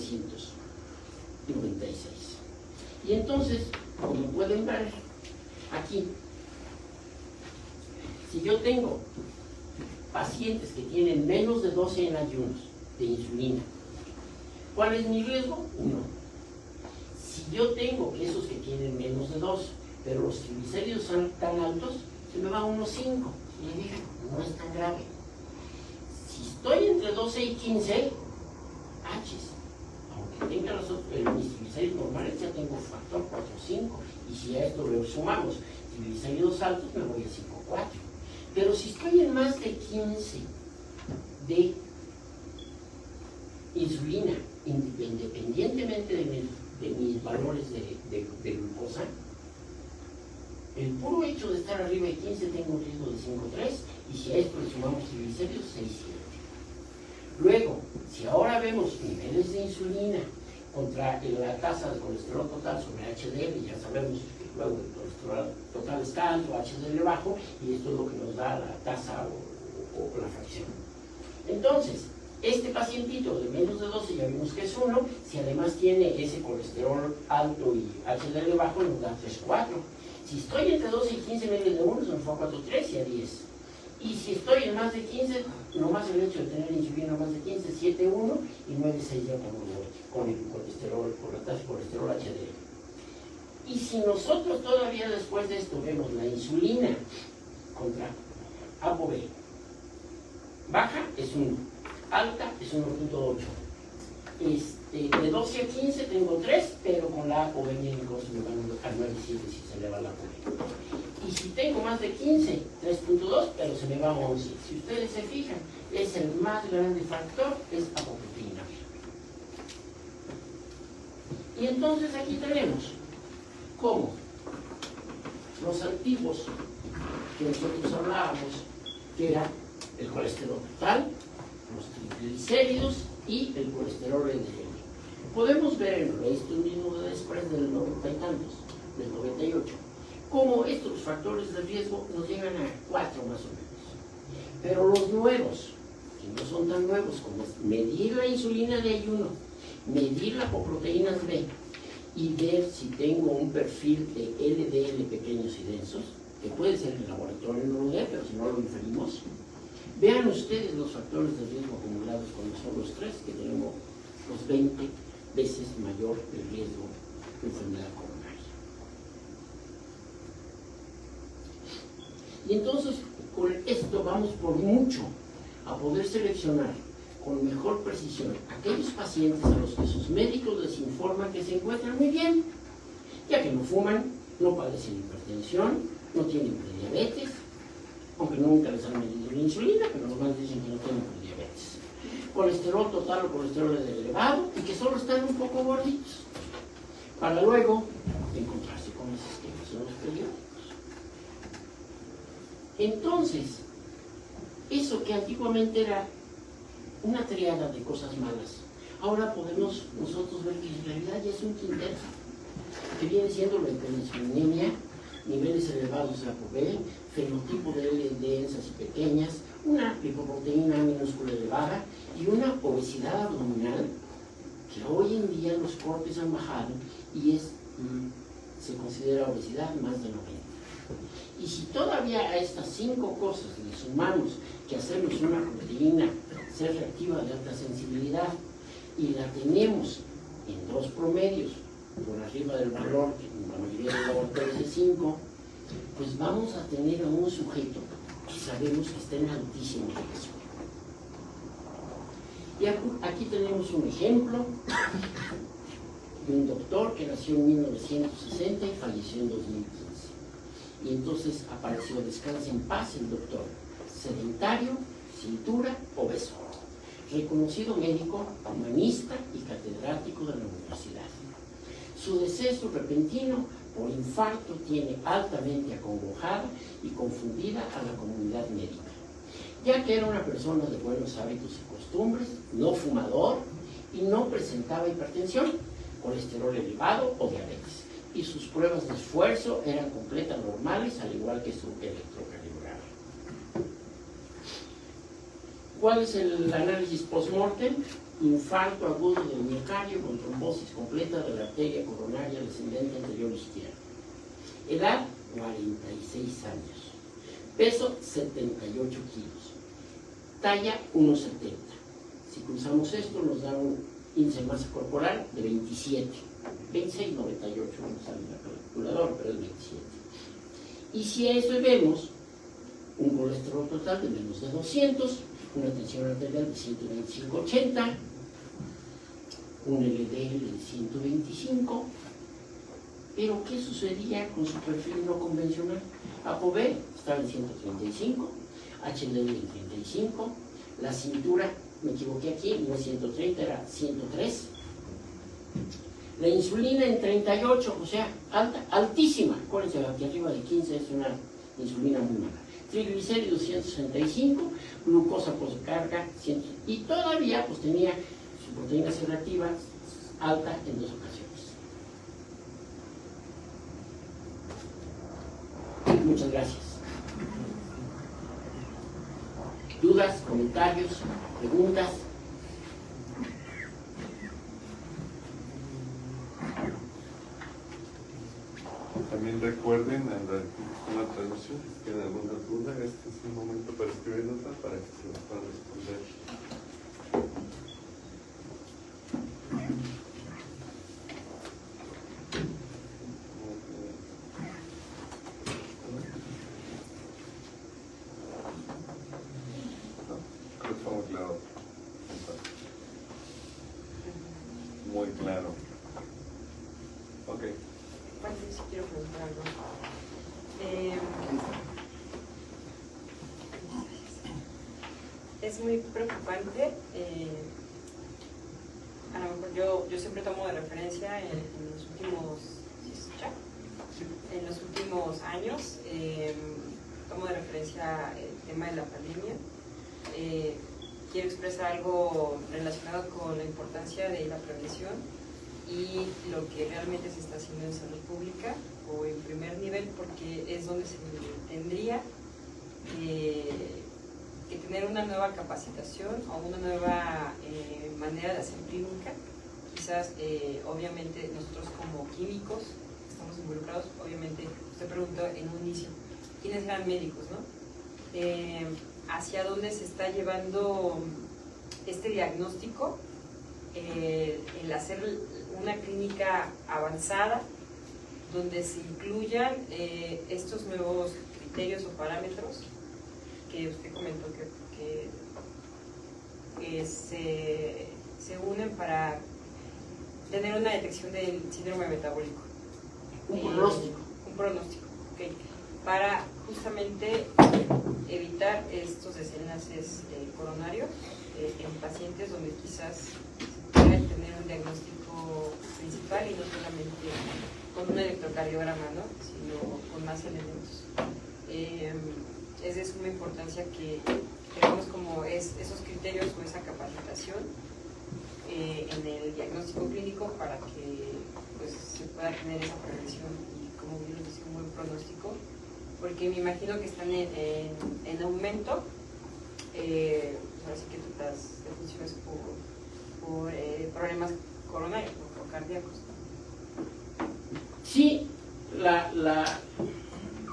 Y entonces, como pueden ver aquí, si yo tengo pacientes que tienen menos de 12 en ayunos de insulina, ¿cuál es mi riesgo? 1. Si yo tengo esos que tienen menos de 2, pero los triglicéridos son tan altos, se me va a 1,5. Y digo, no es tan grave. Si estoy entre 12 y 15, aunque tenga mis triglicéridos normales, ya tengo factor 4 o 5. Y si a esto le sumamos triglicéridos altos, me voy a 5,4. Pero si estoy en más de 15 de insulina, independientemente de mis valores de glucosa, el puro hecho de estar arriba de 15 tengo un riesgo de 5,3, y si a esto le sumamos triglicéridos, 6,7. Luego, si ahora vemos niveles de insulina contra la tasa de colesterol total sobre HDL, ya sabemos que luego el colesterol total está alto, HDL bajo, y esto es lo que nos da la tasa o la fracción. Entonces, este pacientito de menos de 12 ya vimos que es 1, si además tiene ese colesterol alto y HDL bajo, nos da 3,4. Si estoy entre 12 y 15 medios de 1, se me fue a 4,3 y a 10. Y si estoy en más de 15, nomás el hecho de tener insulina más de 15, 7,1 y 9,6 ya con el colesterol, con la tasa de colesterol HDL. Y si nosotros todavía después de esto vemos la insulina contra ApoB, baja es 1, alta es 1,8. De 12 a 15 tengo 3, pero con la ApoB médicos me van a 9,7 si se eleva la ApoB. Y si tengo más de 15, 3,2, pero se me va a 11. Si ustedes se fijan, es el más grande factor, es apoproteína. Y entonces aquí tenemos cómo los antiguos que nosotros hablábamos, que era el colesterol total, los triglicéridos y el colesterol LDL. Podemos ver en esto mismo de después del 90 y tantos, del 98, cómo estos factores de riesgo nos llegan a 4 más o menos. Pero los nuevos, que no son tan nuevos, como es medir la insulina de ayuno, medir la apoproteínas B y ver si tengo un perfil de LDL pequeños y densos, que puede ser en el laboratorio, no lo pero si no lo inferimos. Vean ustedes los factores de riesgo acumulados cuando son los 3, que tenemos los 20 veces mayor el riesgo de enfermedad coronaria. Y entonces, con esto vamos por mucho a poder seleccionar con mejor precisión aquellos pacientes a los que sus médicos les informan que se encuentran muy bien, ya que no fuman, no padecen hipertensión, no tienen prediabetes, aunque nunca les han medido la insulina, pero nomás dicen que no tienen prediabetes. Colesterol total o colesterol elevado y que solo están un poco gorditos, para luego encontrarse con los esquemas en los periódicos. Entonces, eso que antiguamente era una triada de cosas malas, ahora podemos nosotros ver que en realidad ya es un quinteto, que viene siendo la hiperinsulinemia, niveles elevados de ApoB, fenotipo de L densas y pequeñas, una lipoproteína minúscula elevada y una obesidad abdominal que hoy en día los cortes han bajado y se considera obesidad más de 90. Y si todavía a estas 5 cosas le sumamos que hacemos una proteína C reactiva de alta sensibilidad y la tenemos en 2 promedios por arriba del valor, en la mayoría de los laboratorios de 5, pues vamos a tener a un sujeto que sabemos que está en altísimo riesgo. Y aquí tenemos un ejemplo de un doctor que nació en 1960 y falleció en 2015. Y entonces apareció Descanse en paz el doctor, sedentario, cintura, obeso, reconocido médico, humanista y catedrático de la universidad. Su deceso repentino por infarto tiene altamente acongojada y confundida a la comunidad médica, ya que era una persona de buenos hábitos y costumbres, no fumador y no presentaba hipertensión, colesterol elevado o diabetes, y sus pruebas de esfuerzo eran completamente normales, al igual que su electrocardiograma. ¿Cuál es el análisis post-mortem? Infarto agudo del miocardio con trombosis completa de la arteria coronaria descendente anterior izquierda. Edad, 46 años. Peso, 78 kilos. Talla, 1,70. Si cruzamos esto, nos da un índice de masa corporal de 27. 26,98 no sale en la calculadora, pero es 27. Y si a eso vemos un colesterol total de menos de 200, una tensión arterial de 125/80, un LDL de 125, pero ¿qué sucedía con su perfil no convencional? ApoB estaba en 135, HDL en 35, la cintura, me equivoqué aquí, no es 130, era 103, la insulina en 38, o sea, alta, altísima, acuérdense, aquí arriba de 15 es una insulina muy mala. Triglicéridos 165, glucosa postcarga 100, y todavía pues tenía su proteína C reactiva alta en 2 ocasiones. Muchas gracias. ¿Dudas, comentarios, preguntas? También recuerden en la traducción, si tienen alguna duda, este es el momento para escribir notas para que se las puedan responder. Creo que fue muy claro. Muy claro. Ok. Bueno, yo sí quiero preguntar algo. Es muy preocupante. A lo mejor yo siempre tomo de referencia en los últimos, ¿sí se escucha? En los últimos años, tomo de referencia el tema de la pandemia. Quiero expresar algo relacionado con la importancia de la prevención y lo que realmente se está haciendo en salud pública o en primer nivel, porque es donde se tendría que tener una nueva capacitación o una nueva manera de hacer clínica. Quizás, obviamente, nosotros como químicos estamos involucrados, obviamente, usted preguntó en un inicio, ¿quiénes eran médicos, no? ¿Hacia dónde se está llevando este diagnóstico? El hacer una clínica avanzada donde se incluyan estos nuevos criterios o parámetros que usted comentó que se unen para tener una detección del síndrome metabólico. Un pronóstico. Un pronóstico, ok. Para justamente evitar estos desenlaces coronarios en pacientes donde quizás puedan tener un diagnóstico principal y no solamente con un electrocardiograma, ¿no? Sino con más elementos. Es de suma importancia que tengamos como esos criterios o esa capacitación en el diagnóstico clínico para que pues, se pueda tener esa prevención y, como bien lo dice, un buen pronóstico, porque me imagino que están en aumento así que las defunciones por problemas coronarios o cardíacos. Sí,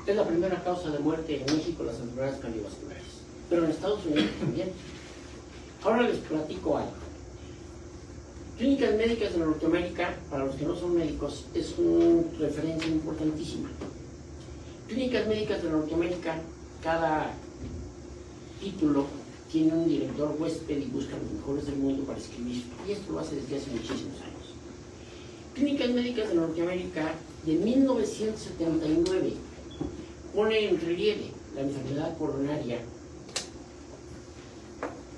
es la primera causa de muerte en México, las enfermedades cardiovasculares, pero en Estados Unidos también. Ahora les platico algo. Clínicas Médicas de Norteamérica, para los que no son médicos, es una referencia importantísima. Clínicas Médicas de Norteamérica, cada título tiene un director huésped y busca los mejores del mundo para escribir. Y esto lo hace desde hace muchísimos años. Clínicas Médicas de Norteamérica, de 1979, pone en relieve la enfermedad coronaria,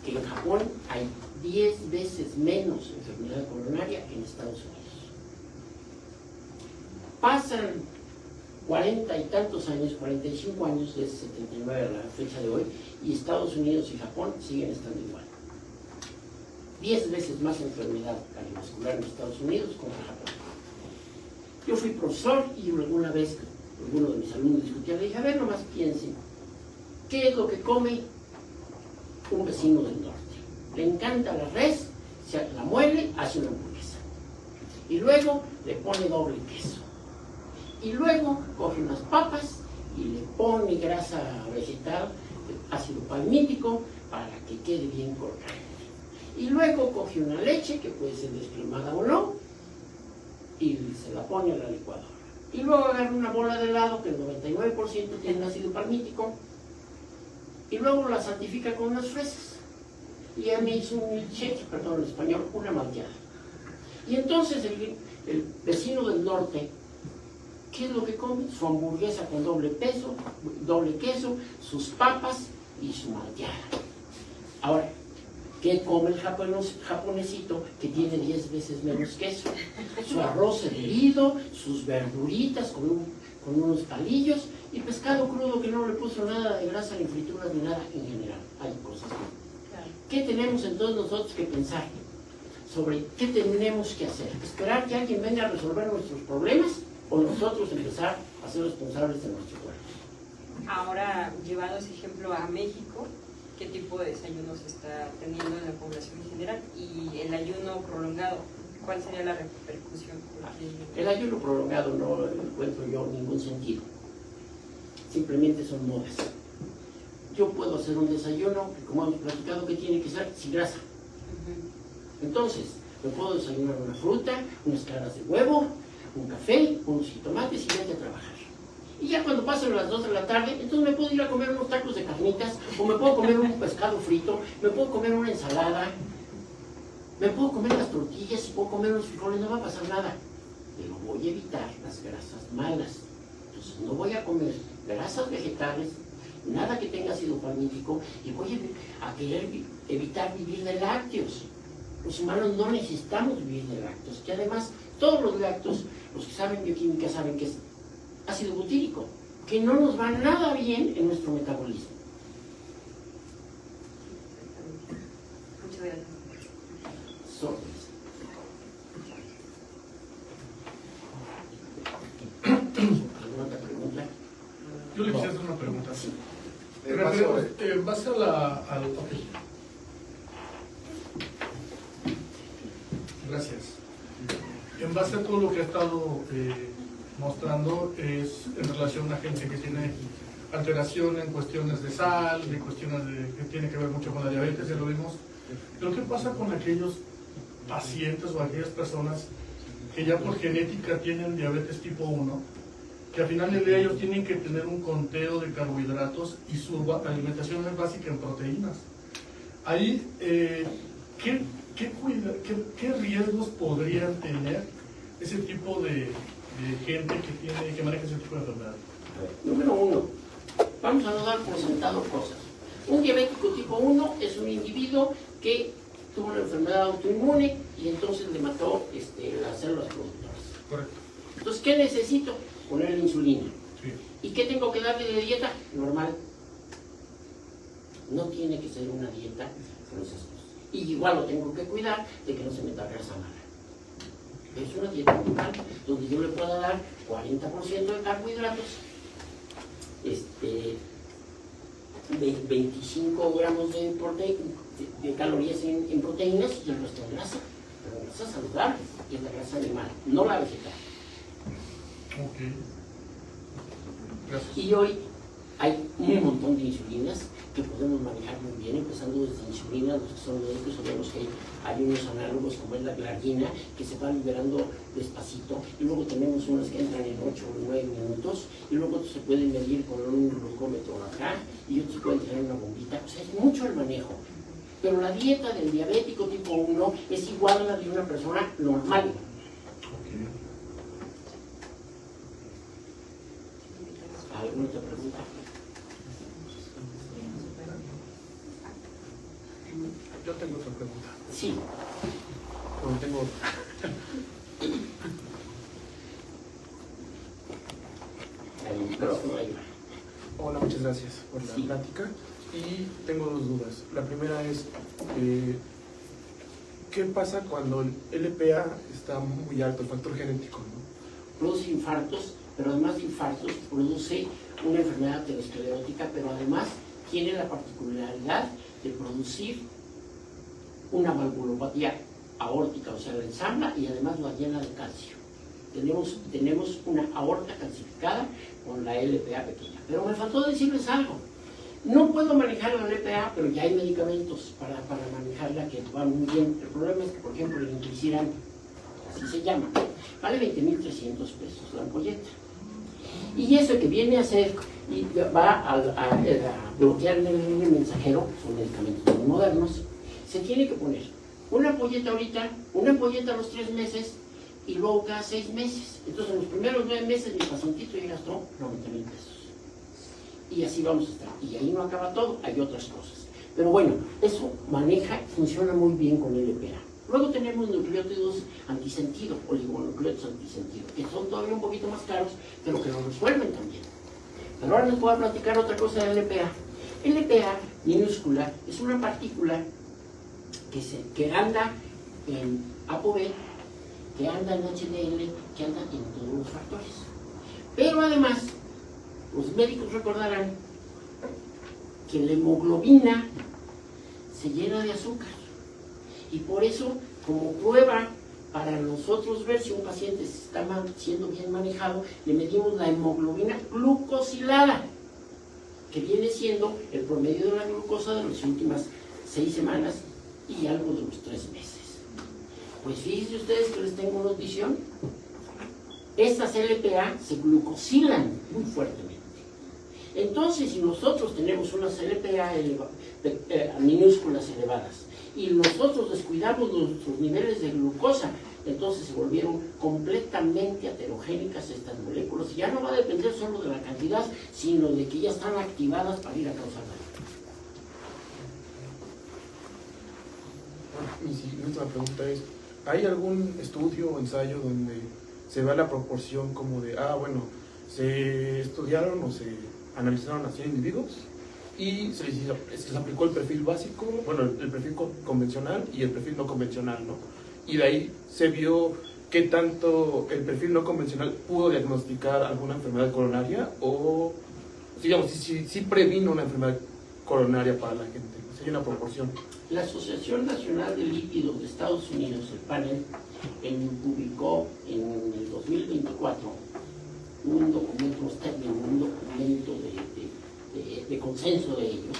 que en Japón hay 10 veces menos enfermedad coronaria que en Estados Unidos. Pasan 40 y tantos años, 45 años desde 79 a la fecha de hoy, y Estados Unidos y Japón siguen estando igual. 10 veces más enfermedad cardiovascular en Estados Unidos contra Japón. Yo fui profesor y alguna vez alguno de mis alumnos discutía, le dije, a ver, nomás piensen, ¿qué es lo que come un vecino del norte? Le encanta la res, se la muele, hace una hamburguesa. Y luego le pone doble queso. Y luego coge unas papas y le pone grasa vegetal, ácido palmítico, para que quede bien crocante. Y luego coge una leche, que puede ser descremada o no, y se la pone a la licuadora. Y luego agarra una bola de helado, que el 99% tiene ácido palmítico, y luego la santifica con unas fresas. Y a mí hizo un milkshake, perdón, en español, una malteada. Y entonces el vecino del norte, ¿qué es lo que come? Su hamburguesa con doble queso, sus papas y su malteada. Ahora, ¿qué come el japonesito que tiene 10 veces menos queso? Su arroz hervido, sus verduritas con unos palillos y pescado crudo que no le puso nada de grasa, ni frituras, ni nada en general. Hay cosas. ¿Qué tenemos entonces nosotros que pensar sobre qué tenemos que hacer? ¿Esperar que alguien venga a resolver nuestros problemas o nosotros empezar a ser responsables de nuestro cuerpo? Ahora, llevando ese ejemplo a México, ¿qué tipo de desayuno se está teniendo en la población en general? Y el ayuno prolongado, ¿cuál sería la repercusión? El ayuno prolongado no encuentro yo ningún sentido. Simplemente son modas. Yo puedo hacer un desayuno, que como hemos platicado, que tiene que ser sin grasa. Entonces, me puedo desayunar una fruta, unas claras de huevo, un café, unos jitomates y vete a trabajar. Y ya cuando pasen las 2 de la tarde, entonces me puedo ir a comer unos tacos de carnitas, o me puedo comer un pescado frito, me puedo comer una ensalada, me puedo comer las tortillas y puedo comer unos frijoles, no va a pasar nada. Pero voy a evitar las grasas malas. Entonces no voy a comer grasas vegetales, nada que tenga ácido palmítico, y voy a querer evitar vivir de lácteos. Los humanos no necesitamos vivir de lácteos, que además todos los lácteos, los que saben bioquímica saben que es ácido butírico, que no nos va nada bien en nuestro metabolismo. Muchas gracias. ¿Alguna otra pregunta? Yo le quisiera hacer una pregunta. Sí. En base al Gracias. En base a todo lo que ha estado mostrando, es en relación a gente que tiene alteración en cuestiones de sal, de cuestiones que tiene que ver mucho con la diabetes, ya lo vimos. Pero ¿qué pasa con aquellos pacientes o aquellas personas que ya por genética tienen diabetes tipo 1, que al final del día ellos tienen que tener un conteo de carbohidratos y su alimentación es básica en proteínas? Ahí, ¿qué riesgos podrían tener ese tipo de gente que maneja ese tipo de enfermedad? Número 1, vamos a no dar por sentado cosas. Un diabético tipo 1 es un individuo que tuvo una enfermedad autoinmune y entonces le mató las células productoras. Correcto. Entonces, ¿qué necesito? Ponerle insulina. Sí. ¿Y qué tengo que darle de dieta? Normal. No tiene que ser una dieta con esas cosas. Y igual lo tengo que cuidar de que no se meta grasa mala. Es una dieta normal donde yo le pueda dar 40% de carbohidratos, 25 gramos de calorías en proteínas y el resto de grasa. Pero grasa saludable, y es la grasa animal, no la vegetal. Ok. Gracias. Y hoy hay un montón de insulinas que podemos manejar muy bien, empezando desde insulina, los que son médicos sabemos que hay unos análogos como es la glargina que se van liberando despacito, y luego tenemos unas que entran en 8 o 9 minutos, y luego se pueden medir con un glucómetro acá, y otros pueden tener una bombita. O sea, es mucho el manejo. Pero la dieta del diabético tipo 1 es igual a la de una persona normal. ¿Alguna otra pregunta? Yo tengo otra pregunta. Sí. Bueno, tengo... El micrófono ahí va. Hola, muchas gracias por la Sí. plática. Y tengo dos dudas. La primera es, ¿qué pasa cuando el LPA está muy alto, el factor genético, ¿no? Produce infartos, pero además de infartos produce una enfermedad aterosclerótica, pero además tiene la particularidad de producir una valvulopatía aórtica, o sea, la ensambla y además la llena de calcio. Tenemos una aorta calcificada con la LPA pequeña. Pero me faltó decirles algo. No puedo manejar la LPA, pero ya hay medicamentos para manejarla que van muy bien. El problema es que, por ejemplo, el inclisiran, así se llama, vale 20.300 pesos la ampolleta. Y eso que viene a hacer y va a bloquear el mensajero, son medicamentos muy modernos, se tiene que poner una ampolleta ahorita, una ampolleta a los 3 meses y luego cada 6 meses. Entonces, en los primeros 9 meses mi pacientito ya gastó 90.000 pesos. Y así vamos a estar. Y ahí no acaba todo, hay otras cosas. Pero bueno, eso maneja, funciona muy bien con LPA. Luego tenemos nucleótidos antisentido, oligonucleótidos antisentido, que son todavía un poquito más caros, pero que lo resuelven también. Pero ahora les voy a platicar otra cosa de LPA. LPA minúscula es una partícula que anda en ApoB, que anda en HDL, que anda en todos los factores. Pero además, los médicos recordarán que la hemoglobina se llena de azúcar. Y por eso, como prueba para nosotros ver si un paciente está siendo bien manejado, le medimos la hemoglobina glucosilada, que viene siendo el promedio de la glucosa de las últimas 6 semanas y algo de los 3 meses. Pues fíjense ustedes que les tengo notición. Estas LPA se glucosilan muy fuertemente. Entonces, si nosotros tenemos unas LPA minúsculas elevadas y nosotros descuidamos nuestros niveles de glucosa, entonces se volvieron completamente aterogénicas estas moléculas y ya no va a depender solo de la cantidad, sino de que ya están activadas para ir a causar daño. Mi siguiente pregunta es, ¿hay algún estudio o ensayo donde se vea la proporción como de, se estudiaron o se analizaron a 100 individuos y se les aplicó el perfil básico, el perfil convencional y el perfil no convencional, ¿no? Y de ahí se vio qué tanto el perfil no convencional pudo diagnosticar alguna enfermedad coronaria o, digamos, si previno una enfermedad coronaria para la gente? Si hay una proporción. La Asociación Nacional de Lípidos de Estados Unidos, el panel, publicó en el 2024 un documento de consenso de ellos,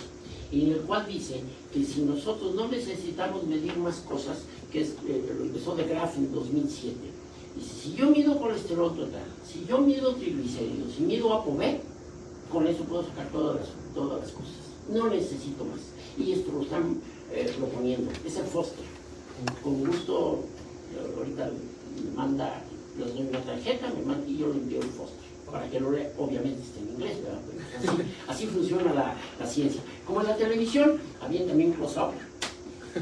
en el cual dice que si nosotros no necesitamos medir más cosas, que es lo empezó de Graf en 2007, dice, si yo mido colesterol total, si yo mido triglicéridos, si mido ApoB, con eso puedo sacar todas las cosas, no necesito más. Y esto lo están proponiendo, es el Foster. Con gusto, ahorita me manda, les doy una tarjeta, y yo le envío el Foster, para que lo lea, obviamente está en inglés, ¿verdad? Pero así funciona la ciencia. Como en la televisión, había también close-up,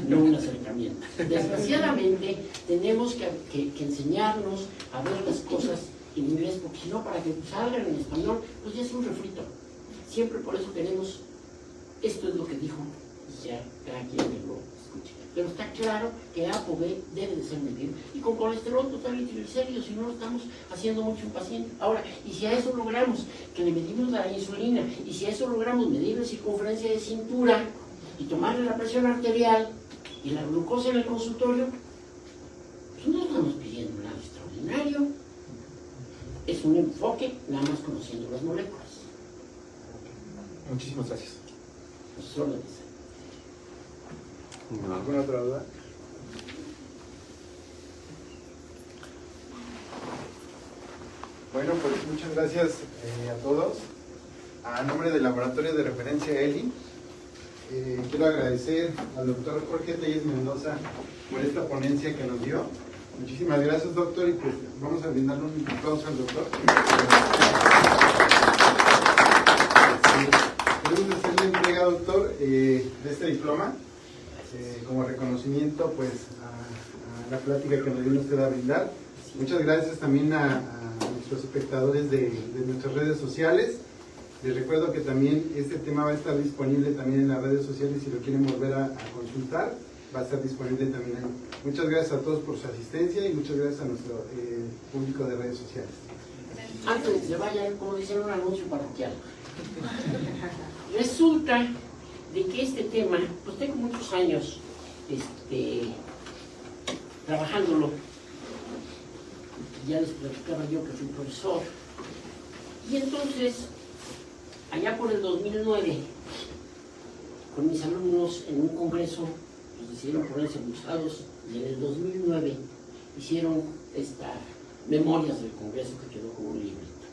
no un acercamiento. Desgraciadamente, tenemos que enseñarnos a ver las cosas en inglés, porque si no, para que salgan en español, pues ya es un refrito. Siempre por eso queremos, esto es lo que dijo, y ya cada quien me lo escuche. Pero está claro que ApoB debe de ser medido. Y con colesterol total y triglicéridos, si no lo estamos haciendo mucho en paciente. Ahora, y si a eso logramos que le medimos la insulina, y si a eso logramos medir la circunferencia de cintura, y tomarle la presión arterial, y la glucosa en el consultorio, pues no estamos pidiendo nada extraordinario. Es un enfoque nada más conociendo las moléculas. Muchísimas gracias. Pues solo No. ¿Alguna otra duda? Bueno, pues muchas gracias a todos. A nombre del Laboratorio de Referencia ELI, quiero agradecer al doctor Jorge Telles Mendoza por esta ponencia que nos dio. Muchísimas gracias, doctor, y pues vamos a brindarle un aplauso al doctor. Queremos hacerle entrega, doctor, de este diploma como reconocimiento pues a la plática que nos vino usted a brindar. Muchas gracias también a nuestros espectadores de nuestras redes sociales. Les recuerdo que también este tema va a estar disponible también en las redes sociales. Si lo quieren volver a consultar, va a estar disponible también ahí. Muchas gracias a todos por su asistencia y muchas gracias a nuestro público de redes sociales. Antes de que se vayan, como dicen, un anuncio parroquial. Resulta de que este tema, pues tengo muchos años trabajándolo. Ya les platicaba yo que fui profesor. Y entonces, allá por el 2009, con mis alumnos en un congreso, pues decidieron ponerse abusados, y en el 2009 hicieron estas memorias del congreso que quedó como un librito.